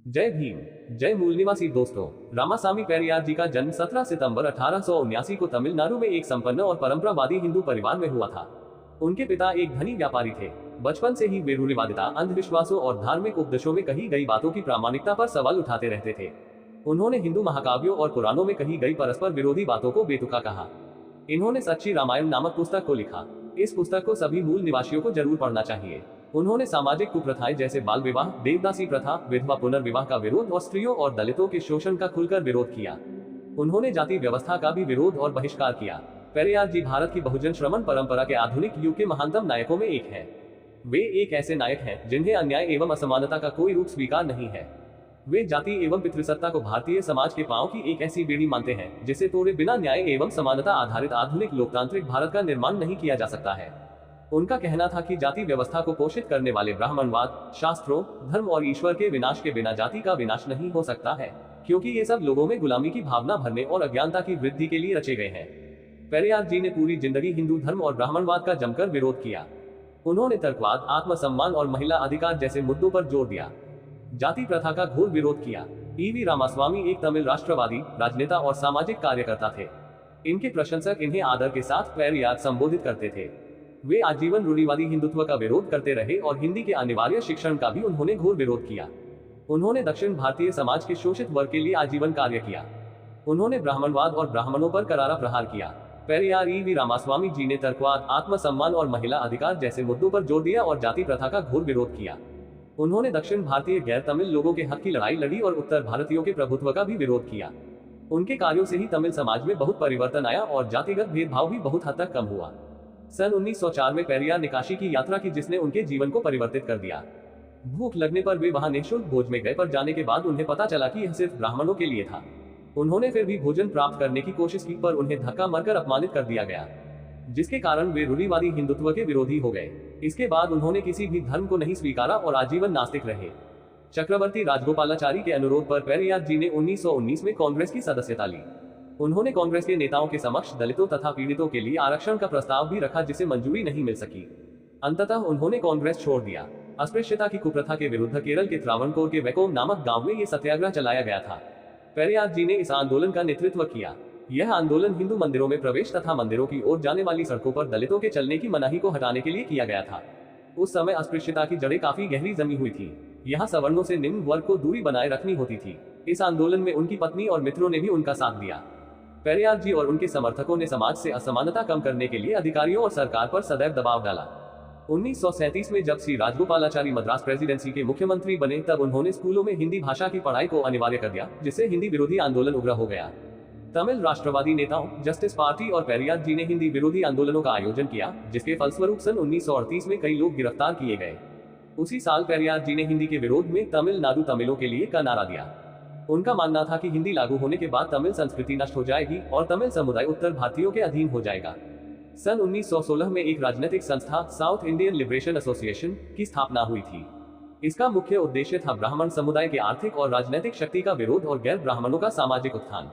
जय भीम। जय मूल निवासी दोस्तों, रामासामी पेरियार जी का जन्म 17 सितंबर 1879 को तमिलनाडु में एक संपन्न और परंपरावादी हिंदू परिवार में हुआ था। उनके पिता एक धनी व्यापारी थे। बचपन से ही वे रूढ़िवादिता, अंधविश्वासों और धार्मिक उपदेशों में कही गई बातों की प्रामाणिकता पर सवाल उठाते रहते थे। उन्होंने हिंदू महाकाव्यों और पुराणों में कही गई परस्पर विरोधी बातों को बेतुका कहा। इन्होंने सच्ची रामायण नामक पुस्तक को लिखा। इस पुस्तक को सभी मूल निवासियों को जरूर पढ़ना चाहिए। उन्होंने सामाजिक कुप्रथाएं जैसे बाल विवाह, देवदासी प्रथा, विधवा पुनर्विवाह का विरोध और स्त्रियों और दलितों के शोषण का खुलकर विरोध किया। उन्होंने जाति व्यवस्था का भी विरोध और बहिष्कार किया। पेरियार जी भारत की बहुजन श्रमण परंपरा के आधुनिक युग के महानतम नायकों में एक है। वे एक ऐसे नायक हैं जिन्हें अन्याय एवं असमानता का कोई रूप स्वीकार नहीं है। वे जाति एवं पितृसत्ता को भारतीय समाज के पांव की एक ऐसी बेड़ी मानते हैं जिसे तोड़े बिना न्याय एवं समानता आधारित आधुनिक लोकतांत्रिक भारत का निर्माण नहीं किया जा सकता है। उनका कहना था कि जाति व्यवस्था को पोषित करने वाले ब्राह्मणवाद, शास्त्रों, धर्म और ईश्वर के विनाश के बिना जाति का विनाश नहीं हो सकता है, क्योंकि ये सब लोगों में गुलामी की भावना भरने और अज्ञानता की वृद्धि के लिए रचे गए हैं। पेरियार जी ने पूरी जिंदगी हिंदू धर्म और ब्राह्मणवाद का जमकर विरोध किया। उन्होंने तर्कवाद, आत्मसम्मान और महिला अधिकार जैसे मुद्दों पर जोर दिया। जाति प्रथा का घोर विरोध किया। ईवी रामास्वामी एक तमिल राष्ट्रवादी, राजनेता और सामाजिक कार्यकर्ता थे। इनके प्रशंसक इन्हें आदर के साथ पेरियार संबोधित करते थे। वे आजीवन रूढ़िवादी हिंदुत्व का विरोध करते रहे और हिंदी के अनिवार्य शिक्षण का भी उन्होंने घोर विरोध किया। उन्होंने दक्षिण भारतीय समाज के शोषित वर्ग के लिए आजीवन कार्य किया। उन्होंने ब्राह्मणवाद और ब्राह्मणों पर करारा प्रहार किया। पेरियार ईवी रामास्वामी जी ने तर्कवाद, आत्मसम्मान और महिला अधिकार जैसे मुद्दों पर जोर दिया और जाति प्रथा का घोर विरोध किया। उन्होंने दक्षिण भारतीय गैर तमिल लोगों के हक की लड़ाई लड़ी और उत्तर भारतीयों के प्रभुत्व का भी विरोध किया। उनके कार्यों से ही तमिल समाज में बहुत परिवर्तन आया और जातिगत भेदभाव भी बहुत हद तक कम हुआ। सन 1904 में पेरियार ने काशी की यात्रा की, जिसने उनके जीवन को परिवर्तित कर दिया। भूख लगने पर वे वहां निःशुल्क भोज में गए, पर जाने के बाद उन्हें पता चला कि यह सिर्फ ब्राह्मणों के लिए था। उन्होंने फिर भी भोजन प्राप्त करने की कोशिश की, पर उन्हें धक्का मारकर अपमानित कर दिया गया, जिसके कारण वे रूढ़िवादी हिंदुत्व के विरोधी हो गए। इसके बाद उन्होंने किसी भी धर्म को नहीं स्वीकारा और आजीवन नास्तिक रहे। चक्रवर्ती राजगोपालाचारी के अनुरोध पर पेरियार जी ने 1919 में कांग्रेस की सदस्यता ली। उन्होंने कांग्रेस के नेताओं के समक्ष दलितों तथा पीड़ितों के लिए आरक्षण का प्रस्ताव भी रखा, जिसे मंजूरी नहीं मिल सकी। अंततः उन्होंने कांग्रेस छोड़ दिया। अस्पृश्यता की कुप्रथा के विरुद्ध केरल के त्रावणकोर के वैकोम नामक गांव में ये सत्याग्रह चलाया गया था। पेरियार जी ने इस आंदोलन का नेतृत्व किया। यह आंदोलन हिंदू मंदिरों में प्रवेश तथा मंदिरों की ओर जाने वाली सड़कों पर दलितों के चलने की मनाही को हटाने के लिए किया गया था। उस समय अस्पृश्यता की जड़ें काफी गहरी जमी हुई थी। यहाँ सवर्णों से निम्न वर्ग को दूरी बनाए रखनी होती थी। इस आंदोलन में उनकी पत्नी और मित्रों ने भी उनका साथ दिया। पेरियार जी और उनके समर्थकों ने समाज से असमानता कम करने के लिए अधिकारियों और सरकार पर सदैव दबाव डाला। 1937 में जब श्री राजगोपालाचारी मद्रास प्रेसिडेंसी के मुख्यमंत्री बने, तब उन्होंने स्कूलों में हिंदी भाषा की पढ़ाई को अनिवार्य कर दिया, जिससे हिंदी विरोधी आंदोलन उग्र हो गया। तमिल राष्ट्रवादी नेताओं, जस्टिस पार्टी और पेरियार जी ने हिंदी विरोधी आंदोलनों का आयोजन किया, जिसके फलस्वरूप सन 1938 में कई लोग गिरफ्तार किए गए। उसी साल पेरियार जी ने हिंदी के विरोध में तमिलनाडु तमिलों के लिए का नारा दिया। उनका मानना था कि हिंदी लागू होने के बाद तमिल संस्कृति नष्ट हो जाएगी और तमिल समुदाय उत्तर भारतीयों के अधीन हो जाएगा। सन 1916 में एक राजनीतिक संस्था साउथ इंडियन लिबरेशन एसोसिएशन की स्थापना हुई थी। इसका मुख्य उद्देश्य था ब्राह्मण समुदाय के आर्थिक और राजनीतिक शक्ति का विरोध और गैर ब्राह्मणों का सामाजिक उत्थान।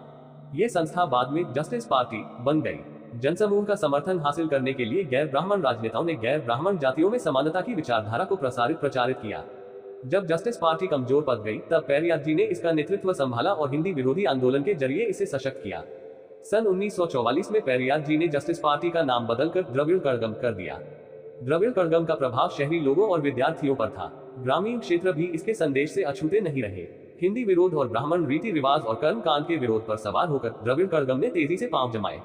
ये संस्था बाद में जस्टिस पार्टी बन गई। जनसमूह का समर्थन हासिल करने के लिए गैर ब्राह्मण राजनेताओं ने गैर ब्राह्मण जातियों में समानता की विचारधारा को प्रचारित किया। जब जस्टिस पार्टी कमजोर पड़ गई, तब पेरियार जी ने इसका नेतृत्व संभाला और हिंदी विरोधी आंदोलन के जरिए इसे सशक्त किया। सन 1944 में पेरियार जी ने जस्टिस पार्टी का नाम बदलकर द्रविड़ कड़गम कर दिया। द्रविड़ कड़गम का प्रभाव शहरी लोगों और विद्यार्थियों पर था। ग्रामीण क्षेत्र भी इसके संदेश से अछूते नहीं रहे। हिंदी विरोध और ब्राह्मण रीति रिवाज और कर्म कांड के विरोध पर सवार होकर द्रविड़ कड़गम ने तेजी से पांव जमाए।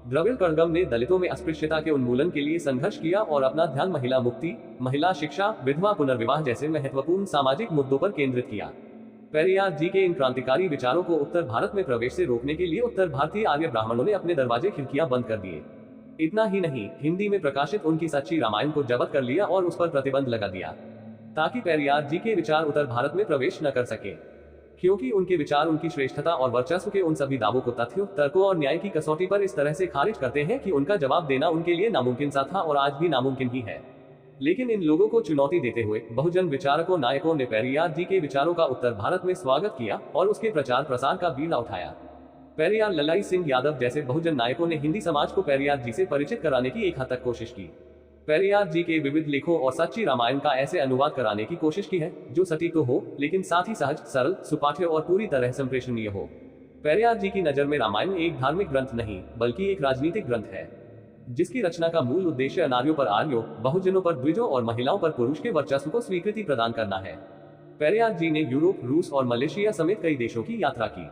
द्रविड़ कड़गम ने दलितों में अस्पृश्यता के उन्मूलन के लिए संघर्ष किया और अपना ध्यान महिला मुक्ति, महिला शिक्षा, विधवा पुनर्विवाह जैसे महत्वपूर्ण सामाजिक मुद्दों पर केंद्रित किया। पेरियार जी के इन क्रांतिकारी विचारों को उत्तर भारत में प्रवेश से रोकने के लिए उत्तर भारतीय आर्य ब्राह्मणों ने अपने दरवाजे खिड़कियां बंद कर दिए। इतना ही नहीं, हिंदी में प्रकाशित उनकी सच्ची रामायण को जब्त कर लिया और उस पर प्रतिबंध लगा दिया, ताकि पेरियार जी के विचार उत्तर भारत में प्रवेश न कर सके, क्योंकि उनके विचार उनकी श्रेष्ठता और वर्चस्व के उन सभी दावों को तथ्यों, तर्कों और न्याय की कसौटी पर इस तरह से खारिज करते हैं कि उनका जवाब देना उनके लिए नामुमकिन सा था और आज भी नामुमकिन ही है। लेकिन इन लोगों को चुनौती देते हुए बहुजन विचारकों नायकों ने पेरियार जी के विचारों का उत्तर भारत में स्वागत किया और उसके प्रचार प्रसार का बीड़ा उठाया। पेरियार ललाई सिंह यादव जैसे बहुजन नायकों ने हिंदी समाज को पेरियार जी से परिचित कराने की एक हद तक कोशिश की। पेरियार जी के विविध लेखों और सच्ची रामायण का ऐसे अनुवाद कराने की कोशिश की है जो सटीक तो हो, लेकिन साथ ही सहज, सरल, सुपाठ्य और पूरी तरह संप्रेषणीय हो। पेरियार जी की नजर में रामायण एक धार्मिक ग्रंथ नहीं, बल्कि एक राजनीतिक ग्रंथ है, जिसकी रचना का मूल उद्देश्य अनार्यों पर आर्यों, बहुजनों पर द्विजों और महिलाओं पर पुरुष के वर्चस्व को स्वीकृति प्रदान करना है। पेरियार जी ने यूरोप, रूस और मलेशिया समेत कई देशों की यात्रा की।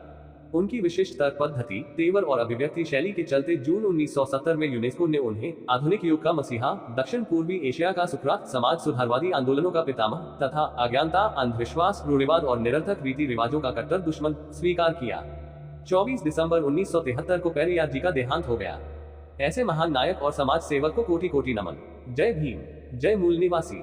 उनकी विशिष्ट तर्क पद्धति, तेवर और अभिव्यक्ति शैली के चलते जून 1970 में यूनेस्को ने उन्हें आधुनिक युग का मसीहा, दक्षिण पूर्वी एशिया का सुकरात, समाज सुधारवादी आंदोलनों का पितामह तथा अज्ञानता, अंधविश्वास, रूढ़िवाद और निरर्थक रीति रिवाजों का कट्टर दुश्मन स्वीकार किया। 24 दिसंबर 1973 को पेरियार जी का देहांत हो गया। ऐसे महान नायक और समाज सेवक को कोटि कोटि नमन। जय भीम, जय मूल निवासी।